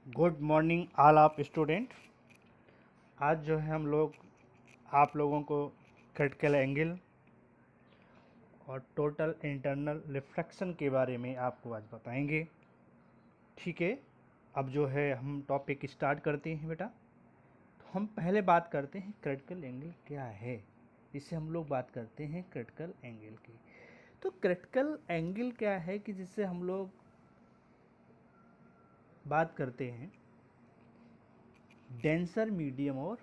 Good morning all of student. आज जो है हम लोग आप लोगों को क्रिटिकल एंगल और टोटल इंटरनल रिफ्लेक्शन के बारे में आपको आज बताएंगे। ठीक है, अब जो है हम टॉपिक स्टार्ट करते हैं बेटा। तो हम पहले बात करते हैं क्रिटिकल एंगल क्या है, जिससे हम लोग बात करते हैं क्रिटिकल एंगल की। तो क्रिटिकल एंगल क्या है कि जिससे हम लोग बात करते हैं डेंसर मीडियम और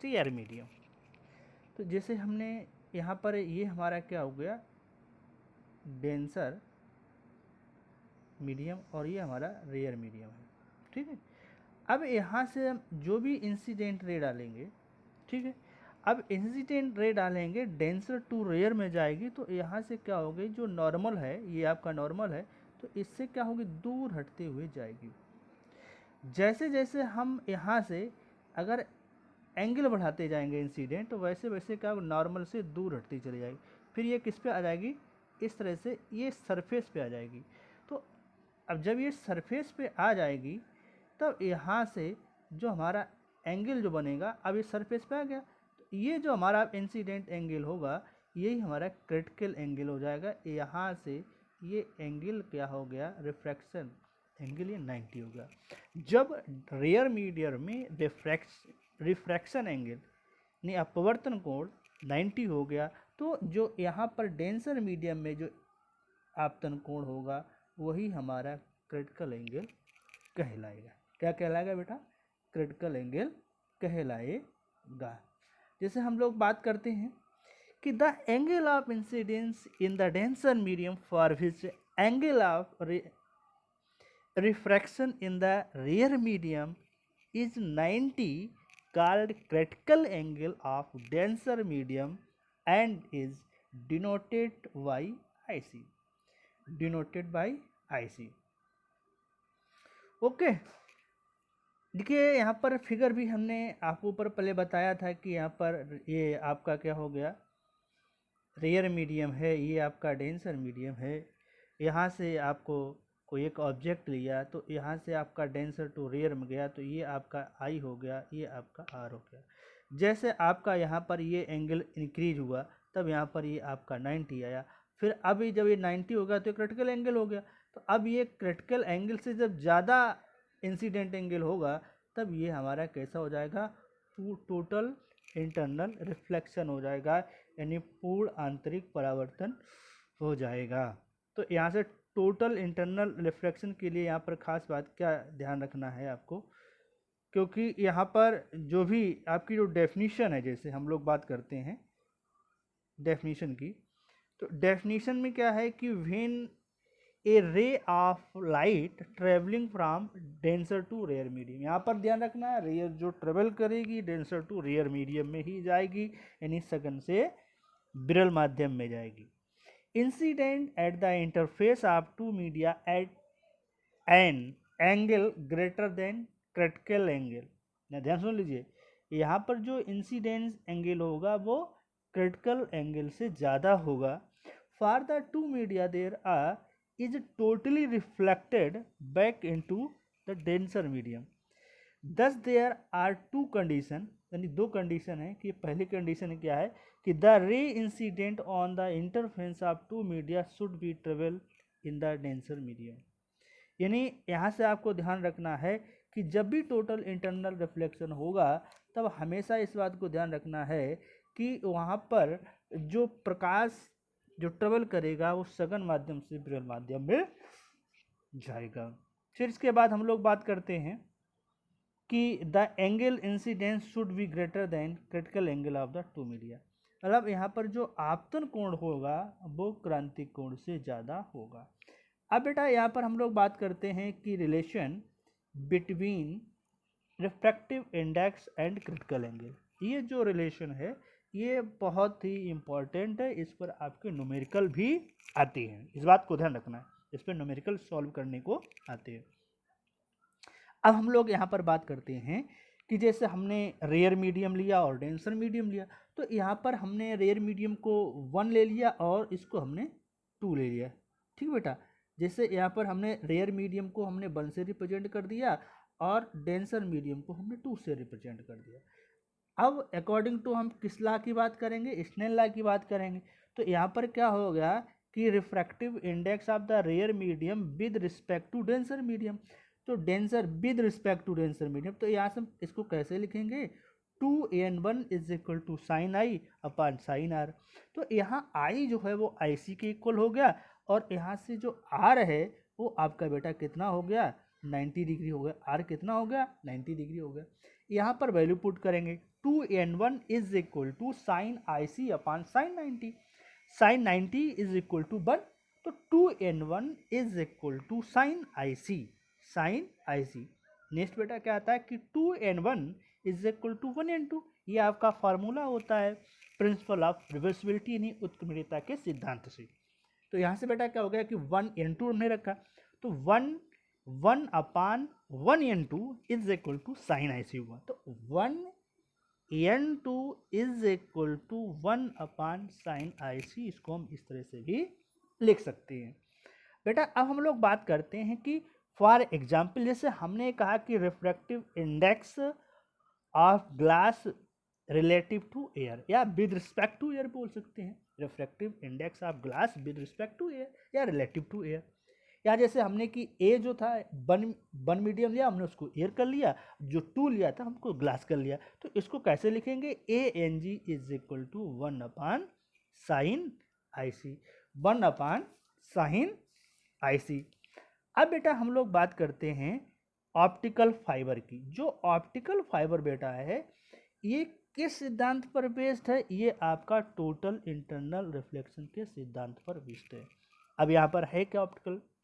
थियर मीडियम। तो जैसे हमने यहाँ पर ये हमारा क्या हो गया, डेंसर मीडियम, और ये हमारा रेयर मीडियम है। ठीक है, अब यहाँ से हम जो भी इंसिडेंट रे डालेंगे, ठीक है, अब इंसिडेंट रे डालेंगे डेंसर टू रेयर में जाएगी, तो यहाँ से क्या होगी, जो नॉर्मल है, ये आपका नॉर्मल है, तो इससे क्या होगी, दूर हटते हुए जाएगी। जैसे जैसे हम यहाँ से अगर एंगल बढ़ाते जाएंगे इंसिडेंट, तो वैसे वैसे क्या नॉर्मल से दूर हटती चली जाएगी। फिर ये किस पे आ जाएगी, इस तरह से ये सरफेस पे आ जाएगी। तो अब जब ये सरफेस पे आ जाएगी, तब यहाँ से जो हमारा एंगल जो बनेगा, अब ये सरफेस पे आ गया, तो ये जो हमारा इंसिडेंट एंगल होगा, यही हमारा क्रिटिकल एंगल हो जाएगा। यहाँ से ये एंगल क्या हो गया, रिफ्रैक्शन एंगल, ये 90 हो गया। जब रेयर मीडियम में रिफ्रैक्शन एंगल यानी अपवर्तन कोण 90 हो गया, तो जो यहाँ पर डेंसर मीडियम में जो आपतन कोण होगा, वही हमारा क्रिटिकल एंगल कहलाएगा। क्या कहलाएगा बेटा, क्रिटिकल एंगल कहलाएगा। जैसे हम लोग बात करते हैं कि the angle of incidence in the denser medium for which angle of refraction in the rear medium is 90 called critical angle of denser medium and is denoted by IC, denoted by IC। Okay, देखिए यहाँ पर figure भी हमने आपको ऊपर पहले बताया था कि यहाँ पर ये आपका क्या हो गया, रेयर मीडियम है, ये आपका डेंसर मीडियम है। यहाँ से आपको कोई एक ऑब्जेक्ट लिया, तो यहाँ से आपका डेंसर टू रेयर में गया, तो ये आपका आई हो गया, ये आपका आर हो गया। जैसे आपका यहाँ पर ये एंगल इंक्रीज हुआ, तब यहाँ पर ये आपका 90 आया। फिर अभी जब ये 90 हो गया, तो क्रिटिकल एंगल हो गया। तो अब ये क्रिटिकल एंगल से जब ज़्यादा इंसिडेंट एंगल होगा, तब ये हमारा कैसा हो जाएगा, टोटल इंटरनल रिफ्लेक्शन हो जाएगा, यानी पूर्ण आंतरिक परावर्तन हो जाएगा। तो यहाँ से टोटल इंटरनल रिफ्लेक्शन के लिए यहाँ पर खास बात क्या ध्यान रखना है आपको, क्योंकि यहाँ पर जो भी आपकी जो डेफिनीशन है, जैसे हम लोग बात करते हैं डेफिनीशन की, तो डेफिनीशन में क्या है कि when a ray of light travelling from denser to rarer medium, यहाँ पर ध्यान रखना है, रेयर जो ट्रेवल करेगी डेंसर टू रेयर मीडियम में ही जाएगी, यानी सघन से विरल माध्यम में जाएगी। Incident at the interface of two media at an angle greater than critical angle. ध्यान सुन लीजिए, यहाँ पर जो इंसिडेंस एंगल होगा वो क्रिटिकल एंगल से ज़्यादा होगा। For the two media there are is totally reflected back into the denser medium। thus there are two condition, यानी दो कंडीशन है कि पहली कंडीशन क्या है कि the ray incident on the interference of two media should be travel in the denser medium. यानी यहाँ से आपको ध्यान रखना है कि जब भी टोटल इंटरनल रिफ्लेक्शन होगा, तब हमेशा इस बात को ध्यान रखना है कि वहाँ पर जो प्रकाश जो ट्रेवल करेगा वो सघन माध्यम से विरल माध्यम में जाएगा। फिर इसके बाद हम लोग बात करते हैं कि the angle incidence should be greater than critical angle of the two media. मतलब यहाँ पर जो आपतन कोण होगा वो क्रांतिक कोण से ज़्यादा होगा। अब बेटा यहाँ पर हम लोग बात करते हैं कि relation between refractive index and critical angle. ये जो रिलेशन है ये बहुत ही इम्पॉर्टेंट है, इस पर आपके न्यूमेरिकल भी आते हैं, इस बात को ध्यान रखना है, इस पर न्यूमेरिकल सॉल्व करने को आते हैं। अब हम लोग यहाँ पर बात करते हैं कि जैसे हमने रेयर मीडियम लिया और डेंसर मीडियम लिया, तो यहाँ पर हमने रेयर मीडियम को 1 ले लिया और इसको हमने 2 ले लिया। ठीक बेटा, जैसे यहाँ पर हमने रेयर मीडियम को हमने 1 से रिप्रेजेंट कर दिया और डेंसर मीडियम को हमने 2 से रिप्रेजेंट कर दिया। अब अकॉर्डिंग टू हम किस लॉ की बात करेंगे, स्नेल लॉ की बात करेंगे। तो यहाँ पर क्या हो गया कि refractive index of the rare medium with respect to denser medium, तो denser with respect to denser medium, तो यहाँ से हम इसको कैसे लिखेंगे, 2n1 is equal to sine I upon sine R. तो यहाँ आई जो है वो आई सी के इक्वल हो गया और यहाँ से जो आर है वो आपका बेटा कितना हो गया, 90 डिग्री हो गया। आर कितना हो गया, 90 डिग्री हो गया। यहाँ पर वैल्यू पुट करेंगे, 2n1 is equal to sine I C upon sine 90, sine 90 is equal to 1, तो 2n1 is equal to sine I C, sine I C. Next बेटा क्या आता है कि 2n1 is equal to 1n2, ये आपका formula होता है प्रिंसिपल ऑफ रिवर्सिबिलिटी यानी उत्क्रमणीयता के सिद्धांत से। तो यहाँ से बेटा क्या हो गया कि 1n2 हमने रखा, तो 1 upon 1n2 is equal to sine I C हुआ, तो 1n2 is equal to 1 upon sine I C, इसको हम इस तरह से भी लिख सकते हैं। बेटा अब हम लोग बात करते हैं कि फॉर एग्जाम्पल जैसे हमने कहा कि refractive index of glass relative to air या विद रिस्पेक्ट टू एयर बोल सकते हैं, refractive index of glass with respect to air या रिलेटिव टू एयर। या जैसे हमने कि ए जो था वन मीडियम लिया हमने उसको एयर कर लिया, जो 2 लिया था हमको ग्लास कर लिया, तो इसको कैसे लिखेंगे, A N G is equal to 1 upon sine I C, 1 upon sine I C. अब बेटा हम लोग बात करते हैं ऑप्टिकल फाइबर की। जो ऑप्टिकल फाइबर बेटा है ये किस सिद्धांत पर बेस्ड है, ये आपका टोटल इंटरनल रिफ्लेक्शन के सिद्धांत पर बेस्ड है। अब यहाँ पर है क्या,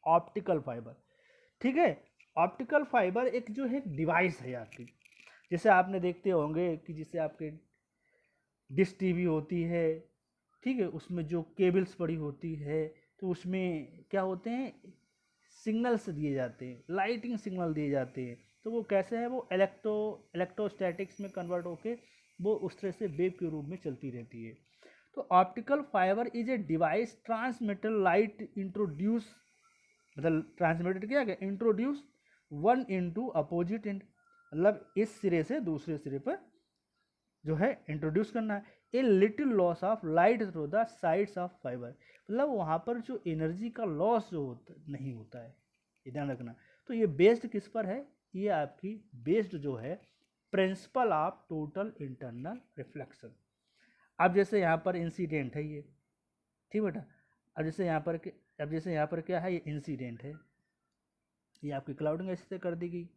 ऑप्टिकल फाइबर, ठीक है। ऑप्टिकल फाइबर एक जो है डिवाइस है आपकी, जैसे आपने देखते होंगे कि जैसे आपके डिश टीवी होती है, ठीक है, उसमें जो केबल्स पड़ी होती है तो उसमें क्या होते हैं, सिग्नल्स दिए जाते हैं, लाइटिंग सिग्नल दिए जाते हैं, तो वो कैसे है, वो इलेक्ट्रोस्टैटिक्स में कन्वर्ट होके वो उस तरह से वेव के रूप में चलती रहती है। तो optical fibre is a device transmitter light introduce, मतलब ट्रांसमिटेड किया गया, introduce one into opposite and, मतलब इस सिरे से दूसरे सिरे पर जो है इंट्रोड्यूस करना है। A little loss of light through the sides of fibre, मतलब वहाँ पर जो एनर्जी का लॉस जो नहीं होता है, ये ध्यान रखना। तो ये बेस्ड किस पर है, ये आपकी बेस्ड जो है principle of total internal reflection. अब जैसे यहाँ पर इंसिडेंट है ये, ठीक बेटा, अब जैसे यहाँ पर क्या है, ये इंसिडेंट है, ये आपकी क्लाउडिंग ऐसे कर दी गई,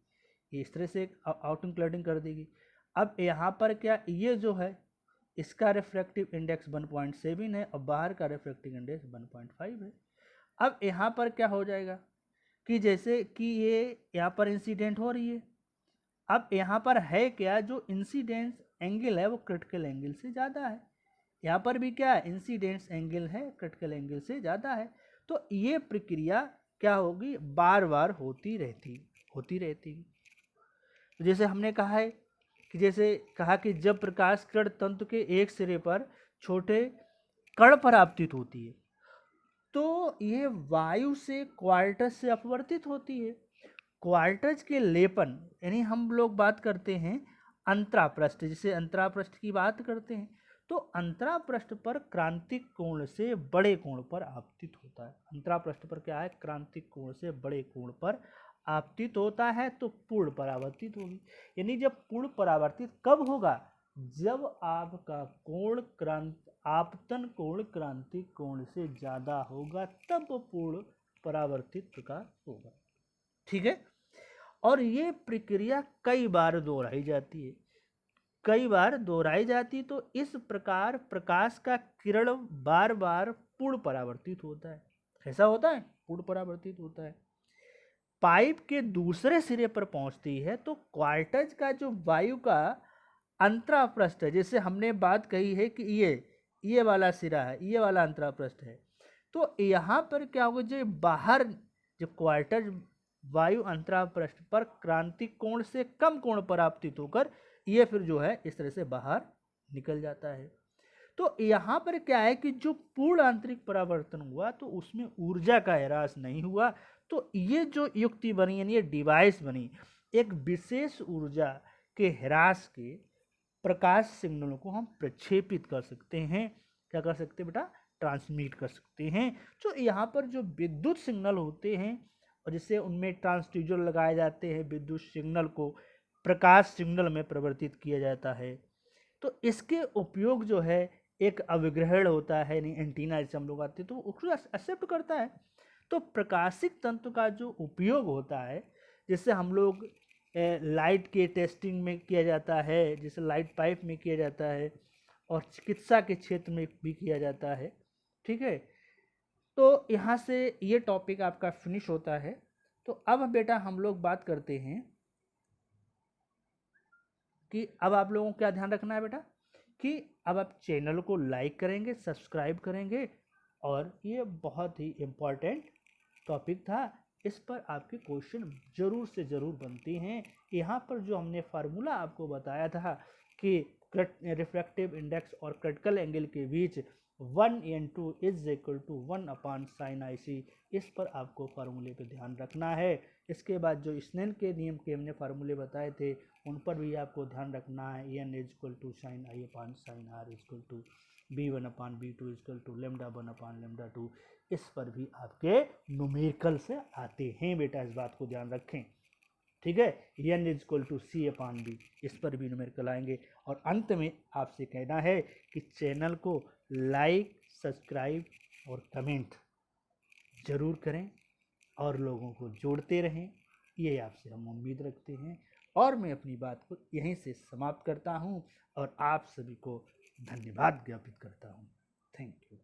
ये इस तरह से आउटिंग क्लाउडिंग कर देगी। अब यहाँ पर क्या, ये जो है इसका रिफ्रैक्टिव इंडेक्स 1.7 है और बाहर का रिफ्रैक्टिव इंडेक्स 1.5 है। अब यहाँ पर क्या हो जाएगा कि जैसे कि ये यहाँ पर इंसिडेंट हो रही है, अब यहाँ पर है क्या, जो इंसिडेंस एंगल है वो क्रिटिकल एंगल से ज़्यादा है, यहाँ पर भी क्या इंसिडेंस एंगल है क्रिटिकल एंगल से ज़्यादा है, तो ये प्रक्रिया क्या होगी, बार बार होती रहती। तो जैसे हमने कहा है कि जैसे कहा कि जब प्रकाश किरण तंतु के एक सिरे पर छोटे कण पर आपतित होती है तो ये वायु से क्वार्टज से अपवर्तित होती है। क्वार्टज के लेपन यानी हम लोग बात करते हैं अंतरापृष्ठ, जिसे अंतरापृष्ठ की बात करते हैं, तो अंतरापृष्ठ पर क्रांतिक कोण से बड़े कोण पर आपतित होता है। अंतरापृष्ठ पर क्या है, क्रांतिक कोण से बड़े कोण पर आपतित होता है, तो पूर्ण परावर्तित होगी। यानी जब पूर्ण परावर्तित कब होगा, जब आपका कोण आपतन कोण क्रांतिक कोण से ज्यादा होगा, तब पूर्ण परावर्तित प्रकाश होगा, ठीक है। और ये प्रक्रिया कई बार दोहराई जाती है, तो इस प्रकार प्रकाश का किरण बार बार पूर्ण परावर्तित होता है। ऐसा होता है, पूर्ण परावर्तित होता है, पाइप के दूसरे सिरे पर पहुंचती है, तो क्वार्टज का जो वायु का अंतरापृष्ठ है, जैसे हमने बात कही है कि ये वाला सिरा है, ये वाला अंतरापृष्ठ है, तो यहाँ पर क्या होगा, जो बाहर जो क्वार्टज वायु अंतरापृष्ठ पर क्रांतिक कोण से कम कोण पर आपतित होकर ये फिर जो है इस तरह से बाहर निकल जाता है। तो यहाँ पर क्या है कि जो पूर्ण आंतरिक परावर्तन हुआ तो उसमें ऊर्जा का ह्रास नहीं हुआ। तो ये जो युक्ति बनी यानी ये डिवाइस बनी, एक विशेष ऊर्जा के ह्रास के प्रकाश सिग्नलों को हम प्रक्षेपित कर सकते हैं। क्या कर सकते हैं बेटा? ट्रांसमिट कर सकते हैं। तो यहाँ पर जो विद्युत सिग्नल होते हैं और जिससे उनमें ट्रांसड्यूसर लगाए जाते हैं, विद्युत सिग्नल को प्रकाश सिग्नल में परिवर्तित किया जाता है। तो इसके उपयोग जो है एक अभिग्रहण होता है, यानी एंटीना जैसे हम लोग आते हैं तो उसको एक्सेप्ट करता है। तो प्रकाशिक तंत्र का जो उपयोग होता है, जिससे हम लोग लाइट के टेस्टिंग में किया जाता है, जैसे लाइट पाइप में किया जाता है और चिकित्सा के क्षेत्र में भी किया जाता है। ठीक है, तो यहाँ से ये टॉपिक आपका फिनिश होता है। तो अब बेटा हम लोग बात करते हैं कि अब आप लोगों को क्या ध्यान रखना है बेटा, कि अब आप चैनल को लाइक करेंगे, सब्सक्राइब करेंगे, और ये बहुत ही इम्पोर्टेंट टॉपिक था, इस पर आपके क्वेश्चन जरूर से ज़रूर बनते हैं। यहाँ पर जो हमने फार्मूला आपको बताया था कि रिफ्रैक्टिव इंडेक्स और क्रिटिकल एंगल के बीच 1n2 is equal to 1/sin IC, इस पर आपको फार्मूले पे ध्यान रखना है। इसके बाद जो स्नेल के नियम के हमने फार्मूले बताए थे उन पर भी आपको ध्यान रखना है। n is equal to sin I/sin R equal to B1/B2 equal to λ1/λ2, इस पर भी आपके न्यूमेरिकल से आते हैं बेटा, इस बात को ध्यान रखें। ठीक है, n is equal to C/B, इस पर भी न्यूमेरिकल आएंगे। और अंत में आपसे कहना है कि चैनल को लाइक, सब्सक्राइब और कमेंट जरूर करें और लोगों को जोड़ते रहें, ये आपसे हम उम्मीद रखते हैं। और मैं अपनी बात को यहीं से समाप्त करता हूँ और आप सभी को धन्यवाद ज्ञापित करता हूँ। Thank you.